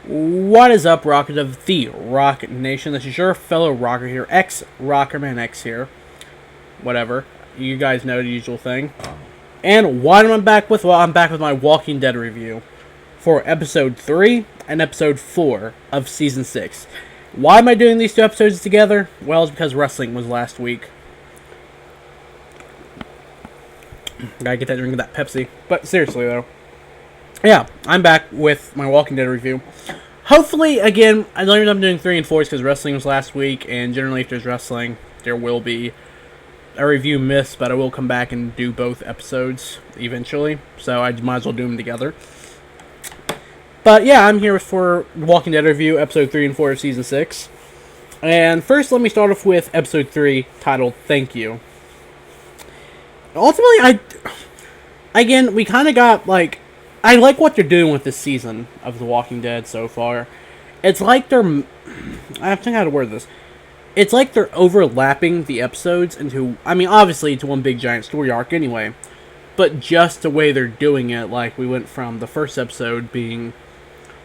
What is up, Rockers of the Rock Nation? This is your fellow rocker here, ex-Rockerman X here. Whatever. You guys know the usual thing. And what am I back with? Well, I'm back with my Walking Dead review for Episode 3 and Episode 4 of Season 6. Why am I doing these two episodes together? Well, it's because wrestling was last week. Gotta get that drink of that Pepsi. But seriously, though. Yeah, I'm back with my Walking Dead review. Hopefully, again, I don't even know I'm doing 3 and 4 because wrestling was last week, and generally if there's wrestling, there will be a review missed, but I will come back and do both episodes eventually, so I might as well do them together. But yeah, I'm here for Walking Dead review, episode 3 and 4 of Season 6. And first, let me start off with episode 3, titled Thank You. Ultimately, again, we kind of got, I like what they're doing with this season of The Walking Dead so far. It's like they're... I have to think how to word this. It's like they're overlapping the episodes into... I mean, obviously, it's one big giant story arc anyway. But just the way they're doing it, like, we went from the first episode being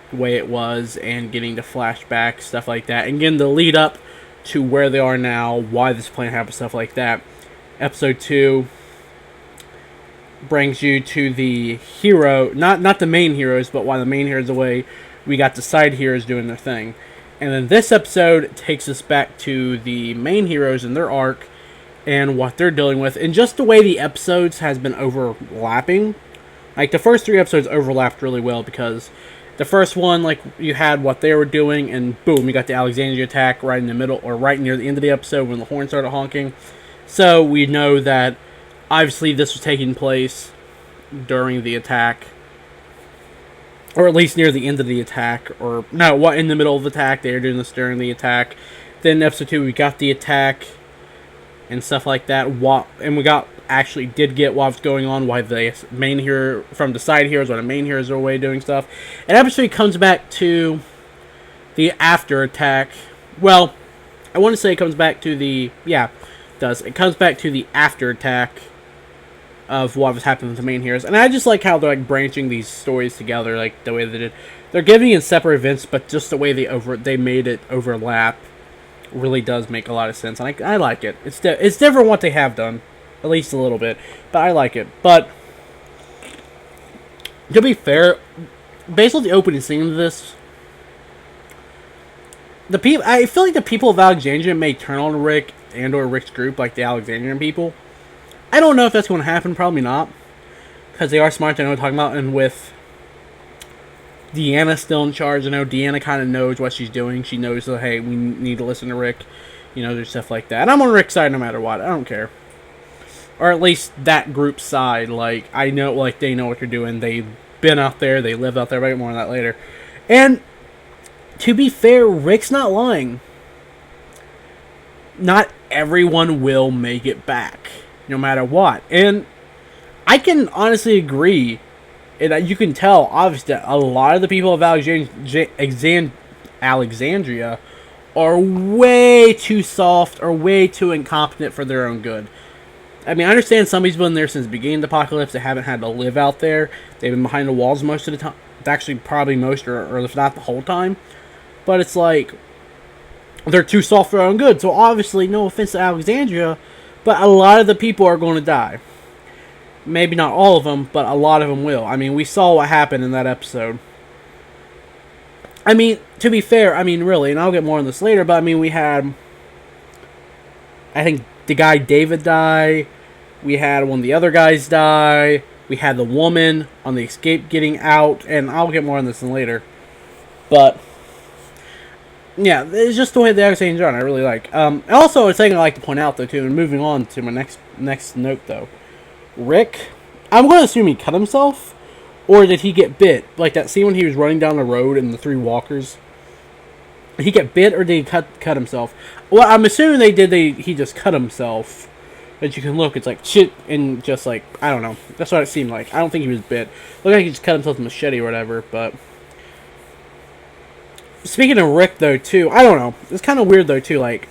the way it was, and getting the flashbacks, stuff like that, and getting the lead up to where they are now, why this plan happened, stuff like that. Episode 2... brings you to the hero, not the main heroes, but while the main heroes away, we got the side heroes doing their thing. And then this episode takes us back to the main heroes and their arc and what they're dealing with. And just the way the episodes has been overlapping. Like, the first 3 episodes overlapped really well because the first one, like, you had what they were doing, and boom, you got the Alexandria attack right in the middle, or right near the end of the episode when the horn started honking. So we know that obviously, this was taking place during the attack, or at least near the end of the attack, or no, what, in the middle of the attack. They were doing this during the attack. Then in episode 2, we got the attack and stuff like that. And we did get what was going on, why the main hero from the side heroes, why the main heroes are away doing stuff. And episode 3 comes back to the after attack. Well, I want to say it comes back to the it comes back to the after attack of what was happening with the main heroes. And I just like how they're, like, branching these stories together, like, the way they did. They're giving in separate events, but just the way they made it overlap really does make a lot of sense. And I like it. It's different what they have done, at least a little bit, but I like it. But to be fair, based on the opening scene of this, I feel like the people of Alexandria may turn on Rick and or Rick's group, like the Alexandrian people. I don't know if that's going to happen. Probably not. Because they are smart. They know what I'm talking about. And with Deanna still in charge, I know Deanna kind of knows what she's doing. She knows that, hey, we need to listen to Rick. You know, there's stuff like that. And I'm on Rick's side no matter what. I don't care. Or at least that group's side. Like, I know, like, they know what they're doing. They've been out there. They live out there. I'll get more on that later. And to be fair, Rick's not lying. Not everyone will make it back, no matter what. And I can honestly agree, and you can tell, obviously, that a lot of the people of Alexandria are way too soft or way too incompetent for their own good. I mean, I understand somebody's been there since the beginning of the apocalypse. They haven't had to live out there. They've been behind the walls most of the time. Actually, probably most, or if not the whole time. But it's like, they're too soft for their own good. So obviously, no offense to Alexandria, but a lot of the people are going to die. Maybe not all of them, but a lot of them will. I mean, we saw what happened in that episode. I mean, to be fair, I mean, really, and I'll get more on this later, but I mean, we had, I think, the guy David die. We had one of the other guys die. We had the woman on the escape getting out, and I'll get more on this later. But yeah, it's just the way the episode's done. I really like. Also, a thing I like to point out, though, too, and moving on to my next note, though. Rick, I'm going to assume he cut himself, or did he get bit? Like that scene when he was running down the road and the 3 walkers. Did he get bit, or did he cut himself? Well, I'm assuming he just cut himself. But you can look, it's like, shit, and just like, I don't know. That's what it seemed like. I don't think he was bit. Looked like he just cut himself with a machete or whatever, but speaking of Rick, though, too, I don't know. It's kind of weird, though, too. Like,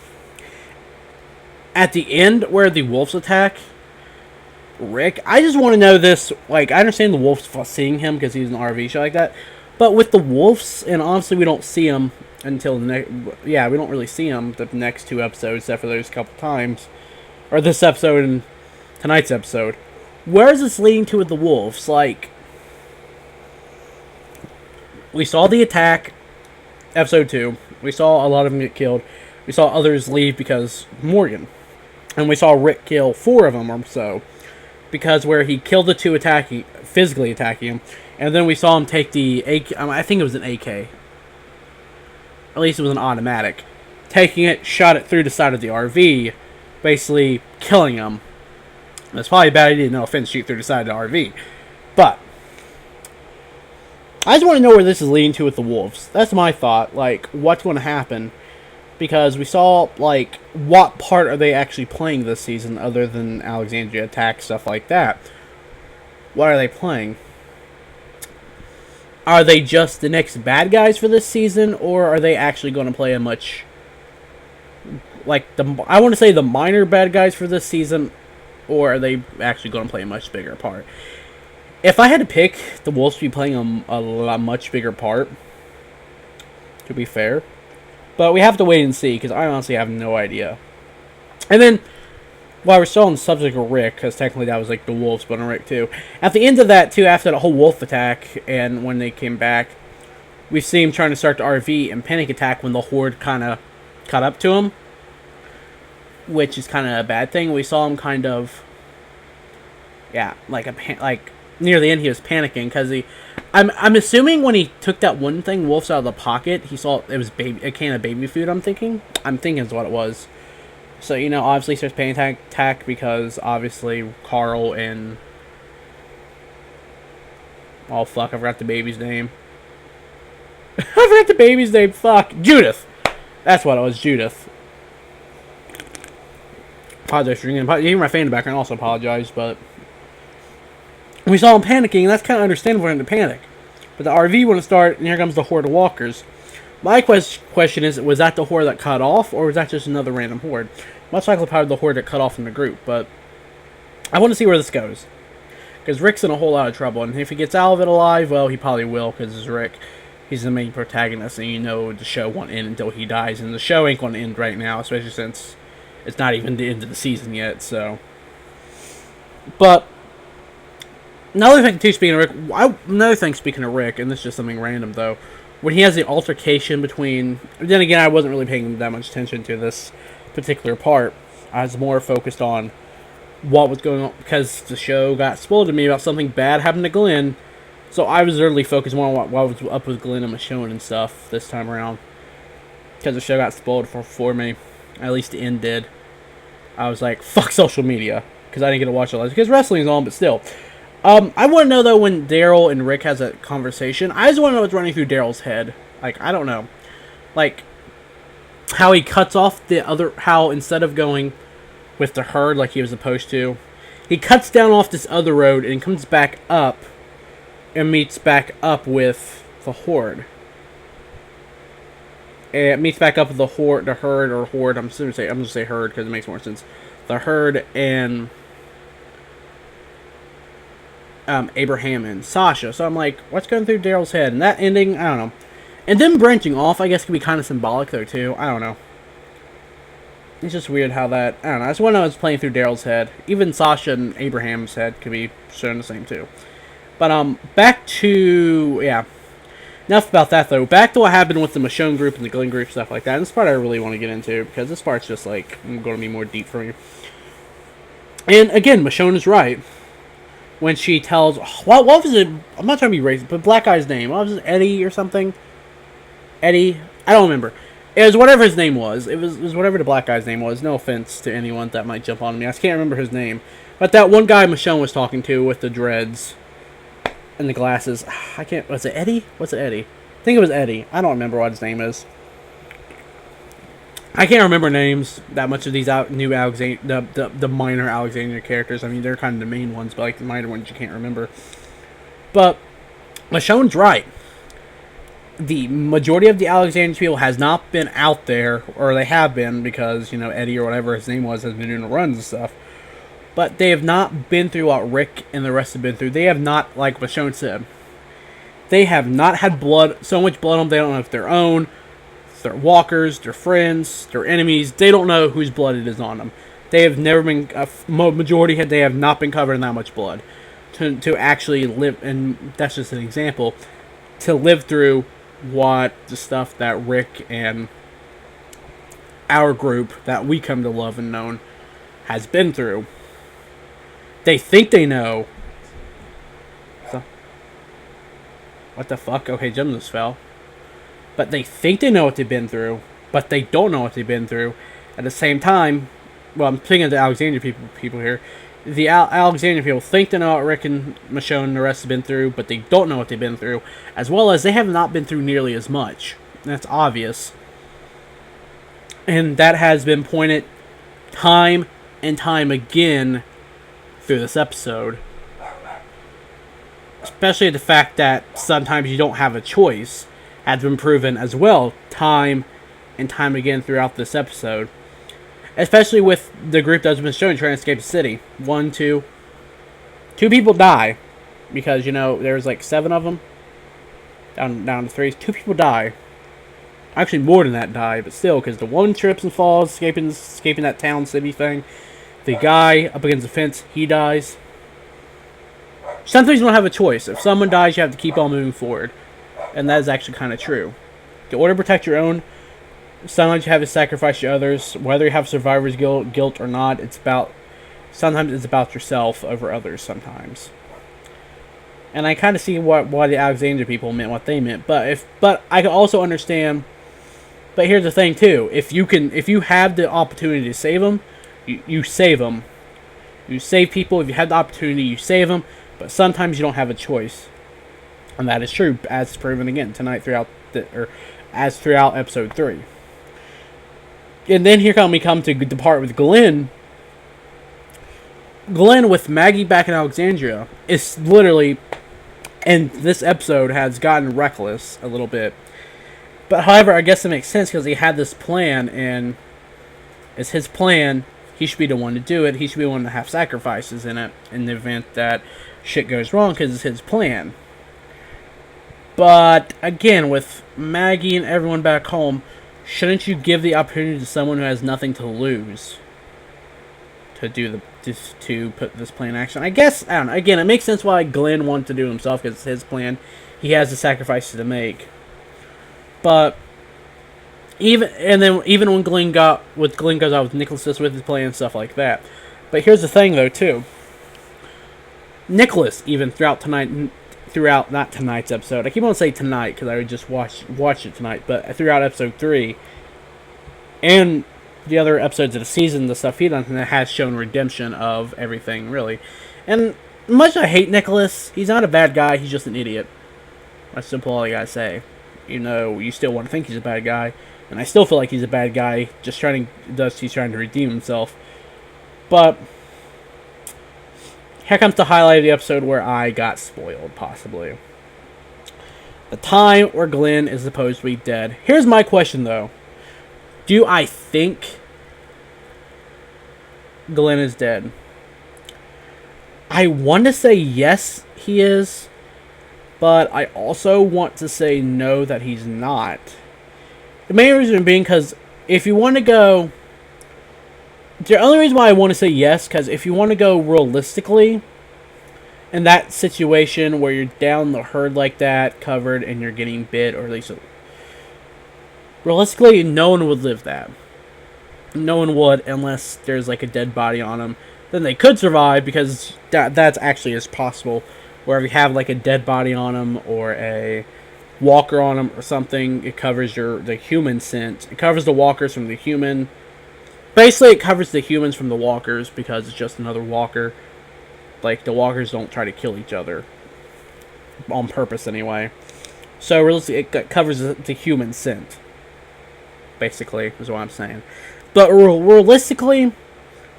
at the end where the wolves attack Rick, I just want to know this. Like, I understand the wolves seeing him because he's in an RV, shit like that. But with the wolves, and honestly, we don't see them until the next. Yeah, we don't really see them the next two episodes, except for those couple times, or this episode and tonight's episode. Where is this leading to with the wolves? Like, we saw the attack, episode 2. We saw a lot of them get killed. We saw others leave because Morgan. And we saw Rick kill 4 of them or so. Because where he killed the 2 physically attacking him. And then we saw him take the AK, I think it was an AK. At least it was an automatic. Taking it, shot it through the side of the RV. Basically killing him. That's probably a bad idea, no offense, shoot through the side of the RV. But I just want to know where this is leading to with the wolves. That's my thought. Like, what's going to happen? Because we saw, like, what part are they actually playing this season other than Alexandria attack, stuff like that? What are they playing? Are they just the next bad guys for this season, or are they actually going to play a much, like, I want to say the minor bad guys for this season, or are they actually going to play a much bigger part? If I had to pick, the Wolves would be playing a much bigger part, to be fair. But we have to wait and see, because I honestly have no idea. And then, while we're still on the subject of Rick, because technically that was like the Wolves, but on Rick too. At the end of that, too, after the whole wolf attack, and when they came back, we see him trying to start the RV and panic attack when the Horde kind of caught up to him. Which is kind of a bad thing. We saw him kind of, yeah, like near the end he was panicking because I'm assuming when he took that one thing wolves out of the pocket, he saw it was a can of baby food. I'm thinking is what it was. So obviously he starts panic attack because obviously Carl and oh fuck, I forgot the baby's name. I forgot the baby's name. Fuck, Judith. That's what it was, Judith. Apologize for ringing. Even my fan in the background also apologized, but we saw him panicking, and that's kind of understandable for him to panic. But the RV wouldn't start, and here comes the horde of walkers. My question is, was that the horde that cut off, or was that just another random horde? Much likely probably the horde that cut off from the group, but I want to see where this goes. Because Rick's in a whole lot of trouble, and if he gets out of it alive, well, he probably will, because it's Rick. He's the main protagonist, and the show won't end until he dies, and the show ain't going to end right now, especially since it's not even the end of the season yet, so. But another thing, too, speaking of Rick, and this is just something random, though, when he has the altercation between, then again, I wasn't really paying that much attention to this particular part. I was more focused on what was going on, because the show got spoiled to me about something bad happened to Glenn, so I was literally focused more on what was up with Glenn and Michonne and stuff this time around, because the show got spoiled for me. At least the end did. I was like, fuck social media. Because I didn't get to watch it. Because wrestling's on, but still. I want to know, though, when Daryl and Rick has that conversation. I just want to know what's running through Daryl's head. Like, I don't know. Like, how he cuts off how instead of going with the herd like he was supposed to, he cuts down off this other road and comes back up and meets back up with the horde. It meets back up with the horde. I'm just gonna say herd because it makes more sense. The herd and Abraham and Sasha. So I'm like, what's going through Daryl's head? And that ending, I don't know. And then branching off, I guess, could be kind of symbolic though too. I don't know. It's just weird how that. I don't know. I just want to know what's playing through Daryl's head. Even Sasha and Abraham's head could be shown the same too. But back to Enough about that, though. Back to what happened with the Michonne group and the Glenn group, stuff like that. And this part I really want to get into, because this part's just, like, going to be more deep for me. And, again, Michonne is right. When she tells... What was it? I'm not trying to be racist, but black guy's name. What was it? Eddie or something? Eddie? I don't remember. It was whatever his name was. It was whatever the black guy's name was. No offense to anyone that might jump on me. I can't remember his name. But that one guy Michonne was talking to with the dreads... and the glasses. Was it Eddie? Was it Eddie? I think it was Eddie. I don't remember what his name is. I can't remember names that much of these new Alexander, the minor Alexander characters. I mean, they're kind of the main ones, but like the minor ones you can't remember. But Michonne's right. The majority of the Alexander people has not been out there, or they have been because Eddie or whatever his name was has been doing the runs and stuff. But they have not been through what Rick and the rest have been through. They have not, like Michonne said, They have not had so much blood on them, they don't know if they're own, their walkers, their friends, their enemies. They don't know whose blood it is on them. They have never been, they have not been covered in that much blood to actually live, and that's just an example, to live through what the stuff that Rick and our group that we come to love and know has been through. They think they know. So, what the fuck? Okay, Jim just fell. But they think they know what they've been through, but they don't know what they've been through. At the same time, well, I'm speaking of the Alexandria people here. The Alexandria people think they know what Rick and Michonne and the rest have been through, but they don't know what they've been through, as well as they have not been through nearly as much. That's obvious. And that has been pointed time and time again through this episode. Especially the fact that sometimes you don't have a choice has been proven as well, time and time again throughout this episode. Especially with the group that's been shown trying to escape the city. 2 people die. Because, there's like 7 of them. Down to 3. 2 people die. Actually, more than that die, but still, because the one trips and falls, escaping that town city thing. The guy up against the fence, he dies. Sometimes you don't have a choice. If someone dies, you have to keep on moving forward. And that is actually kind of true. In order to protect your own, sometimes you have to sacrifice your others. Whether you have survivor's guilt or not, sometimes it's about yourself over others sometimes. And I kind of see why the Alexandria people meant what they meant. But I can also understand. But here's the thing too: if you have the opportunity to save them, you save them. You save people. If you have the opportunity, you save them. But sometimes you don't have a choice, and that is true, as proven again tonight throughout episode 3. And then we come to the part with Glenn. Glenn with Maggie back in Alexandria is literally, and this episode has gotten reckless a little bit. But however, I guess it makes sense because he had this plan, and it's his plan. He should be the one to do it. He should be the one to have sacrifices in it in the event that shit goes wrong because it's his plan. But again, with Maggie and everyone back home, shouldn't you give the opportunity to someone who has nothing to lose to put this plan in action? I guess, I don't know. Again, it makes sense why Glenn wanted to do it himself because it's his plan. He has the sacrifices to make. But even when Glenn goes out with Nicholas with his plan and stuff like that. But here's the thing though too. Nicholas, even throughout not tonight's episode, I keep on saying tonight because I would just watch it tonight, but throughout episode 3 and the other episodes of the season, the stuff he done, that has shown redemption of everything really. And much I hate Nicholas, he's not a bad guy, he's just an idiot. That's simple all I gotta say. You still want to think he's a bad guy, and I still feel like he's a bad guy, he's trying to redeem himself. But here comes the highlight of the episode where I got spoiled, possibly. The time where Glenn is supposed to be dead. Here's my question, though. Do I think Glenn is dead? I want to say yes, he is. But I also want to say no, that he's not. The main reason being because if you want to go... The only reason why I want to say yes, because if you want to go realistically, in that situation where you're down the herd like that, covered, and you're getting bit, or at least... Realistically, no one would live that. No one would, unless there's like a dead body on them. Then they could survive, because that's actually is possible. Where if you have like a dead body on them, or a walker on them, or something, it covers the human scent. It covers the walkers from the human... Basically, it covers the humans from the walkers, because it's just another walker. Like, the walkers don't try to kill each other. On purpose, anyway. So, it covers the human scent. Basically, is what I'm saying. But realistically,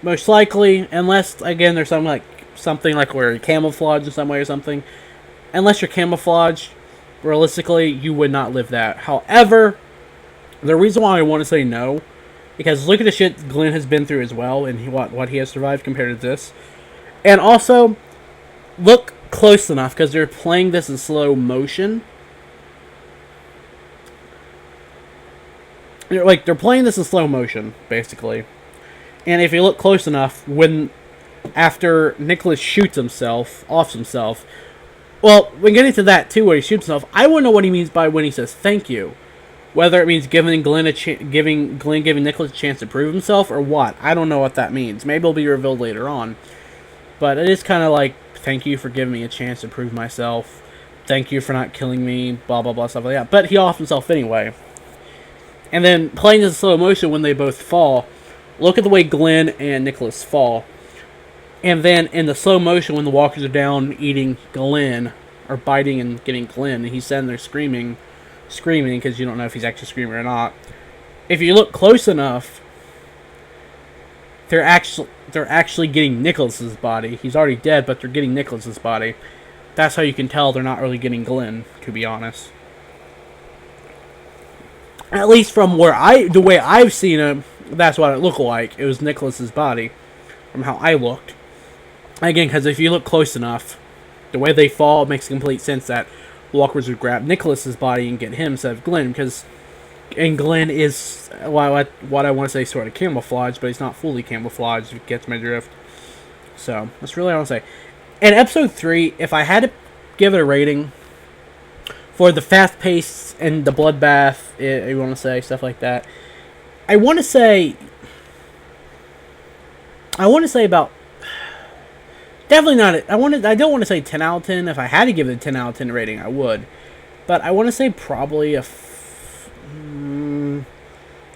most likely, unless, again, there's something like where you're camouflaged in some way or something. Unless you're camouflaged, realistically, you would not live that. However, the reason why I want to say no... Because look at the shit Glenn has been through as well, and what he has survived compared to this. And also, look close enough, because they're playing this in slow motion. They're playing this in slow motion, basically. And if you look close enough, after Nicholas shoots himself, offs himself, well, when getting to that too, where he shoots himself, I want to know what he means by when he says thank you. Whether it means giving Nicholas a chance to prove himself, or what. I don't know what that means. Maybe it'll be revealed later on. But it is kind of like, thank you for giving me a chance to prove myself. Thank you for not killing me, blah, blah, blah, stuff like that. But he offed himself anyway. And then, playing this in slow motion when they both fall, look at the way Glenn and Nicholas fall. And then, in the slow motion, when the walkers are down eating Glenn, or biting and getting Glenn, and he's sitting there screaming, because you don't know if he's actually screaming or not. If you look close enough, they're actually getting Nicholas's body. He's already dead, but they're getting Nicholas's body. That's how you can tell they're not really getting Glenn, to be honest. At least from the way I've seen him, that's what it looked like. It was Nicholas's body, from how I looked. Again, because if you look close enough, the way they fall, it makes complete sense that walkers would grab Nicholas's body and get him instead of Glenn, and Glenn is what I want to say sort of camouflaged, but he's not fully camouflaged, if it gets my drift. So, that's really what I want to say. In episode 3, if I had to give it a rating for the fast pace and the bloodbath, you want to say, stuff like that, I want to say about, definitely not, I don't want to say 10 out of 10. If I had to give it a 10 out of 10 rating, I would. But I want to say probably a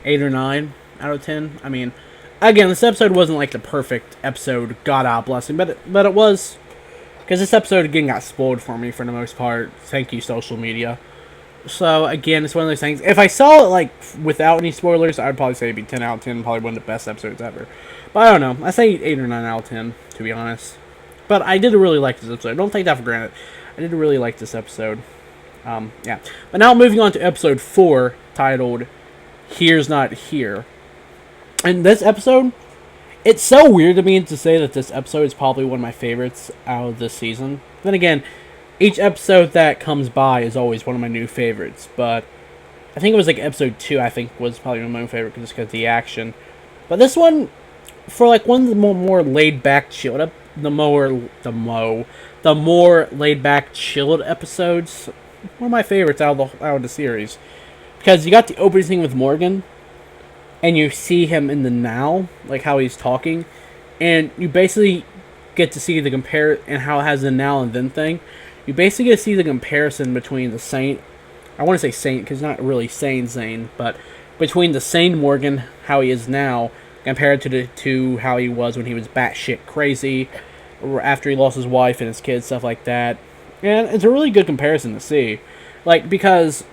8 or 9 out of 10. I mean, again, this episode wasn't like the perfect episode, God bless him, but it was, because this episode again got spoiled for me for the most part. Thank you, social media. So again, it's one of those things. If I saw it like without any spoilers, I'd probably say it'd be 10 out of 10, probably one of the best episodes ever. But I don't know. I say 8 or 9 out of 10, to be honest. But I did really like this episode. Don't take that for granted. I did really like this episode. Yeah. But now moving on to episode 4, titled Here's Not Here. And this episode, it's so weird to me to say that this episode is probably one of my favorites out of this season. Then again, each episode that comes by is always one of my new favorites. But I think it was like episode 2, I think, was probably my own favorite just because of the action. But this one, for like one of the more laid back, chilled the more laid back, chilled episodes, one of my favorites out of the series, because you got the opening thing with Morgan, and you see him in the now, like how he's talking, and you basically get to see the and how it has the now and then thing. You basically get to see the comparison between the Saint, I want to say Saint because not really sane, but between the sane Morgan, how he is now, compared to how he was when he was batshit crazy, after he lost his wife and his kids, stuff like that. And it's a really good comparison to see. Like, because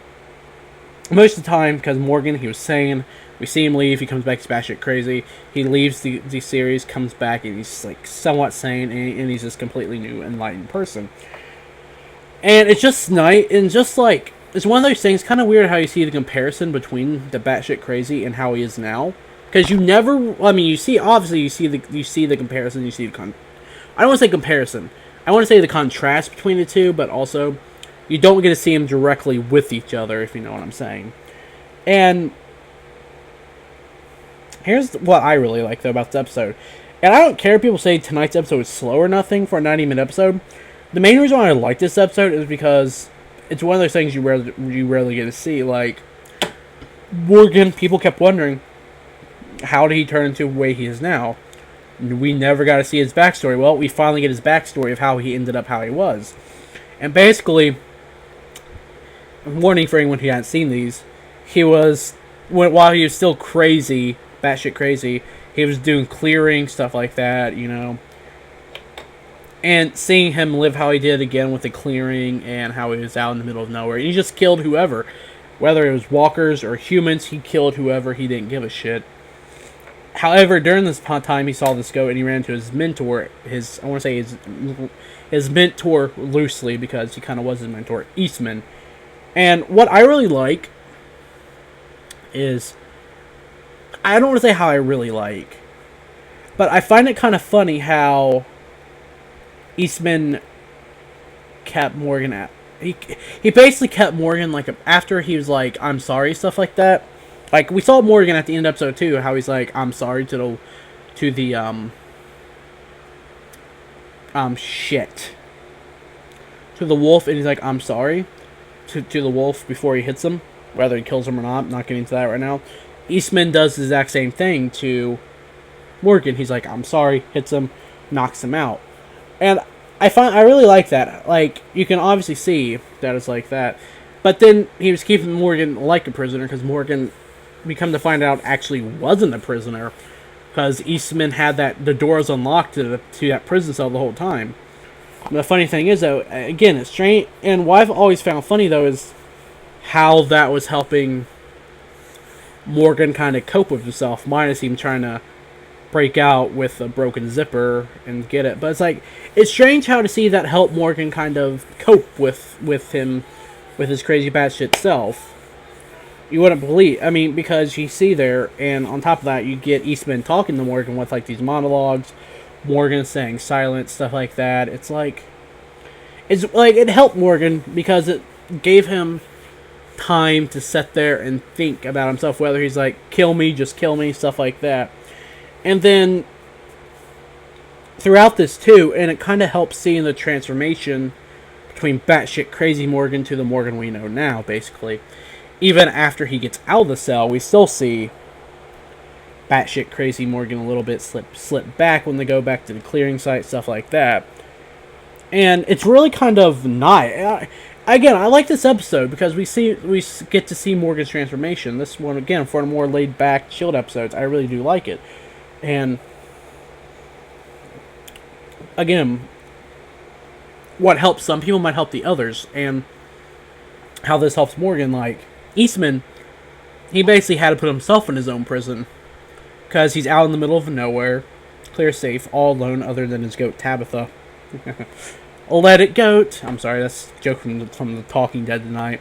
most of the time, because Morgan, he was sane, we see him leave, he comes back, he's batshit crazy, he leaves the series, comes back, and he's like somewhat sane, and he's this completely new, enlightened person. And it's just nice, and just like, it's one of those things, kind of weird how you see the comparison between the batshit crazy and how he is now. Because you never, I mean, you see the comparison, you see the I don't want to say comparison. I want to say the contrast between the two, but also you don't get to see them directly with each other, if you know what I'm saying. And here's what I really like, though, about this episode. And I don't care if people say tonight's episode is slow or nothing for a 90-minute episode. The main reason why I like this episode is because it's one of those things you rarely get to see. Like, Morgan, people kept wondering, how did he turn into the way he is now? We never got to see his backstory. Well, we finally get his backstory of how he ended up how he was. And basically, warning for anyone who hadn't seen these, while he was still crazy, batshit crazy, he was doing clearing, stuff like that, you know. And seeing him live how he did again with the clearing and how he was out in the middle of nowhere. And he just killed whoever. Whether it was walkers or humans, he killed whoever. He didn't give a shit. However, during this time, he saw this go and he ran into his mentor. I want to say his mentor loosely because he kind of was his mentor, Eastman. And what I really like is, I don't want to say how I really like, but I find it kind of funny how Eastman kept Morgan at. He basically kept Morgan, like, after he was like, I'm sorry, stuff like that. Like, we saw Morgan at the end of episode 2, how he's like, I'm sorry to the shit. To the wolf, and he's like, I'm sorry. To the wolf before he hits him. Whether he kills him or not, I'm not getting into that right now. Eastman does the exact same thing to Morgan. He's like, I'm sorry, hits him, knocks him out. And I really like that. Like, you can obviously see that it's like that. But then he was keeping Morgan like a prisoner, because Morgan, we come to find out, actually wasn't a prisoner. Because Eastman had the doors unlocked to that prison cell the whole time. And the funny thing is, though, again, it's strange. And what I've always found funny, though, is how that was helping Morgan kind of cope with himself, minus him trying to break out with a broken zipper and get it. But it's like, it's strange how to see that help Morgan kind of cope with his crazy batshit self. You wouldn't believe, I mean, because you see there, and on top of that, you get Eastman talking to Morgan with, like, these monologues, Morgan saying silence, stuff like that. It's like, it helped Morgan because it gave him time to sit there and think about himself, whether he's like, kill me, just kill me, stuff like that. And then throughout this too, and it kind of helps seeing the transformation between batshit crazy Morgan to the Morgan we know now, basically. Even after he gets out of the cell, we still see batshit crazy Morgan a little bit slip back when they go back to the clearing site, stuff like that. And it's really kind of nice. Again, I like this episode because we get to see Morgan's transformation. This one, again, for a more laid back, chilled episodes, I really do like it. And again, what helps some people might help the others, and how this helps Morgan. Like Eastman, he basically had to put himself in his own prison because he's out in the middle of nowhere, clear, safe, all alone, other than his goat Tabitha. Let it goat. I'm sorry, that's a joke from the Talking Dead tonight.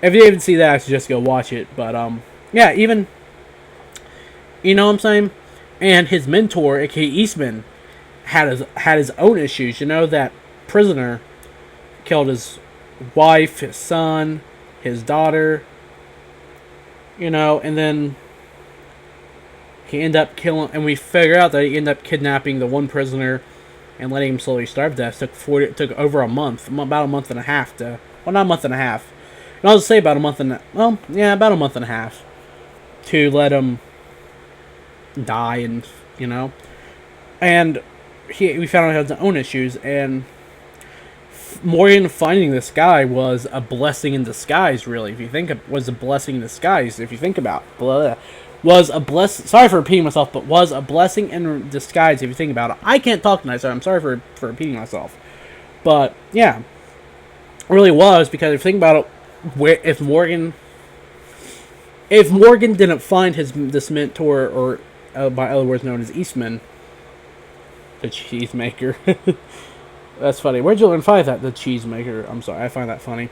If you didn't see that, I suggest go watch it. But yeah, even, you know what I'm saying. And his mentor, aka Eastman, had his own issues. You know, that prisoner killed his wife, his son, his daughter. You know, and then he ended up killing, and we figure out that he ended up kidnapping the one prisoner and letting him slowly starve to death. It took over a month, about a month and a half to, well, not a month and a half. And I'll just say about a month and about a month and a half to let him die, and you know, and we found out he had his own issues, and Morgan finding this guy was a blessing in disguise. Really, if you think was a blessing in disguise. If you think about was a blessing. Sorry for repeating myself, but was a blessing in disguise. If you think about it, I can't talk tonight, so I'm sorry for repeating myself. But yeah, it really was, because if you think about it, if Morgan didn't find this mentor, or by other words known as Eastman, the cheesemaker. That's funny. Where'd you learn find that? The cheesemaker. I'm sorry, I find that funny.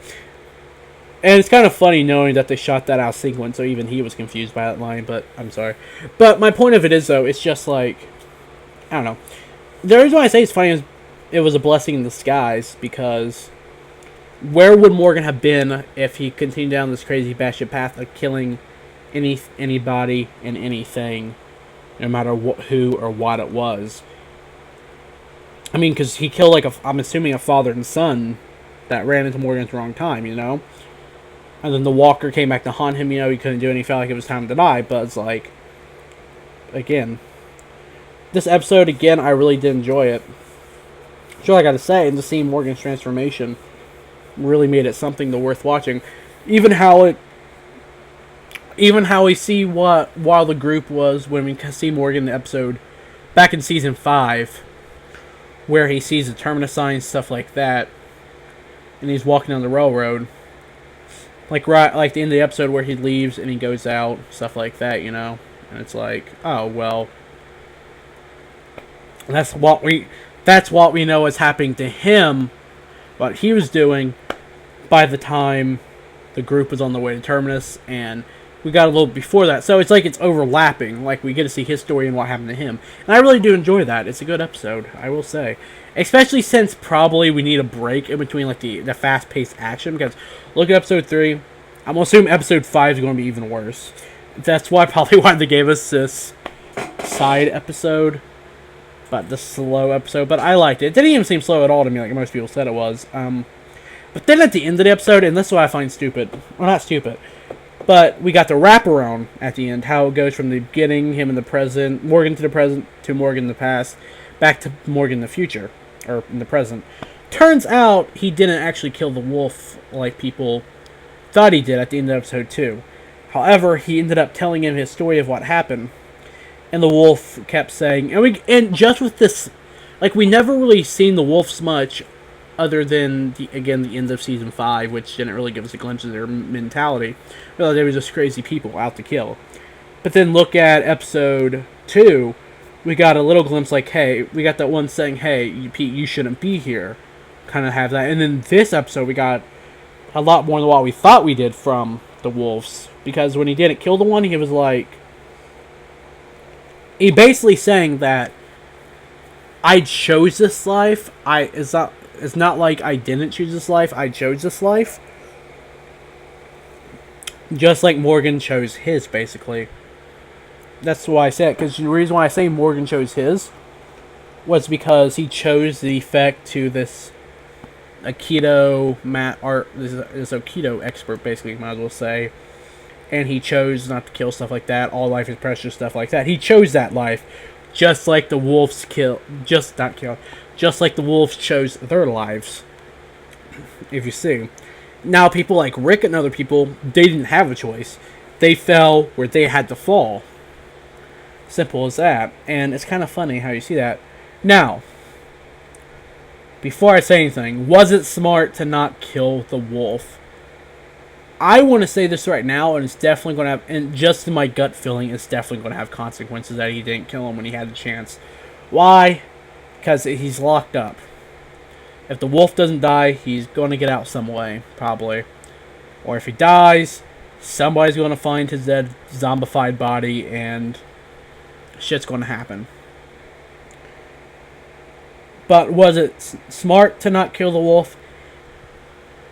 And it's kind of funny knowing that they shot that out of sequence, so even he was confused by that line, but I'm sorry. But my point of it is, though, it's just like, I don't know. The reason why I say it's funny is it was a blessing in disguise, because where would Morgan have been if he continued down this crazy batshit path of killing anybody and anything, no matter who or what it was? I mean, because he killed, I'm assuming, a father and son that ran into Morgan at the wrong time, you know? And then the walker came back to haunt him, you know, he couldn't do anything, he felt like it was time to die, but it's like, again, this episode, again, I really did enjoy it. That's all I gotta say, and to see Morgan's transformation really made it something worth watching. Even how we see while the group was, when we see Morgan in the episode, back in Season 5, where he sees the terminus signs, stuff like that, and he's walking on the railroad. Like the end of the episode where he leaves and he goes out, stuff like that, you know? And it's like, oh, well, that's what we know is happening to him, what he was doing by the time the group was on the way to Terminus, and we got a little before that. So it's like it's overlapping. Like we get to see his story and what happened to him. And I really do enjoy that. It's a good episode, I will say. Especially since probably we need a break in between like the fast-paced action. Because look at episode 3. I'm going to assume episode 5 is going to be even worse. That's probably why they gave us this side episode. But the slow episode. But I liked it. It didn't even seem slow at all to me like most people said it was. But then at the end of the episode, and this is what I find stupid. Well, not stupid. But we got the wraparound at the end. How it goes from the beginning, him in the present, Morgan to the present, to Morgan in the past, back to Morgan in the future. Or in the present. Turns out he didn't actually kill the wolf like people thought he did at the end of episode 2. However, he ended up telling him his story of what happened. And the wolf kept saying... And just with this... Like, we never really seen the wolves much... Other than, the end of Season 5, which didn't really give us a glimpse of their mentality. Well, they were just crazy people out to kill. But then look at Episode 2. We got a little glimpse like, hey, we got that one saying, hey, Pete, you shouldn't be here. Kind of have that. And then this episode, we got a lot more than what we thought we did from the wolves. Because when he didn't kill the one, he was like... He basically saying that I chose this life. It's not like I didn't choose this life, I chose this life. Just like Morgan chose his, basically. That's why I said it, because the reason why I say Morgan chose his was because he chose the effect to this Aikido this Aikido expert, basically, might as well say. And he chose not to kill stuff like that, all life is precious, stuff like that. He chose that life, just like the wolves just like the wolves chose their lives. If you see. Now, people like Rick and other people, they didn't have a choice. They fell where they had to fall. Simple as that. And it's kind of funny how you see that. Now, before I say anything, was it smart to not kill the wolf? I want to say this right now, and it's definitely going to have, and just in my gut feeling, it's definitely going to have consequences that he didn't kill him when he had the chance. Why? Because he's locked up. If the wolf doesn't die, he's going to get out some way, probably. Or if he dies, somebody's going to find his dead, zombified body, and shit's going to happen. But was it smart to not kill the wolf?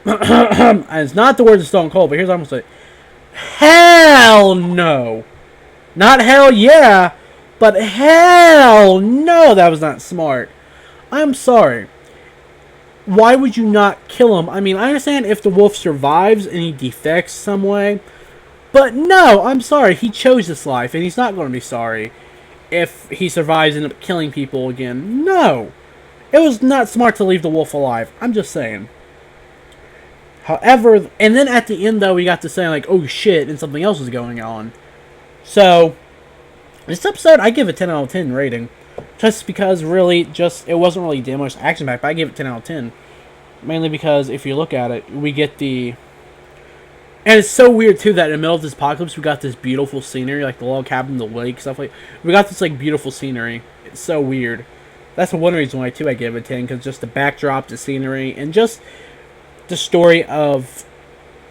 It's not the words of Stone Cold, but here's what I'm going to say. Hell no! Not hell yeah! But hell no, that was not smart. I'm sorry. Why would you not kill him? I mean, I understand if the wolf survives and he defects some way. But no, I'm sorry. He chose this life and he's not going to be sorry if he survives and ends up killing people again. No. It was not smart to leave the wolf alive. I'm just saying. However, and then at the end though, we got to say like, oh shit, and something else was going on. So... this episode, I give it 10 out of 10 rating. Just because, really, it wasn't really the most action-packed, but I give it 10 out of 10. Mainly because, if you look at it, we get the... And it's so weird, too, that in the middle of this apocalypse, we got this beautiful scenery, like the log cabin, the lake, stuff like... We got this, like, beautiful scenery. It's so weird. That's one reason why, too, I give it 10, because just the backdrop, the scenery, and just the story of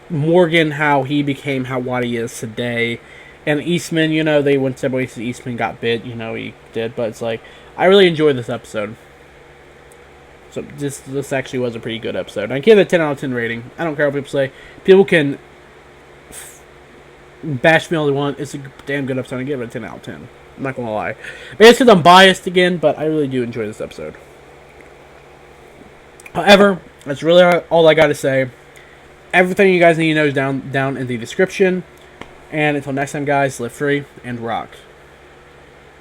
Morgan, how he became what he is today. And Eastman, you know, they went several ways. Eastman got bit, you know, he did. But it's like, I really enjoyed this episode. So this actually was a pretty good episode. I give it a 10 out of 10 rating. I don't care what people say. People can bash me all they want. It's a damn good episode. I give it a 10 out of 10. I'm not going to lie. Maybe it's because I'm biased again, but I really do enjoy this episode. However, that's really all I got to say. Everything you guys need to know is down in the description. And until next time, guys, live free and rock.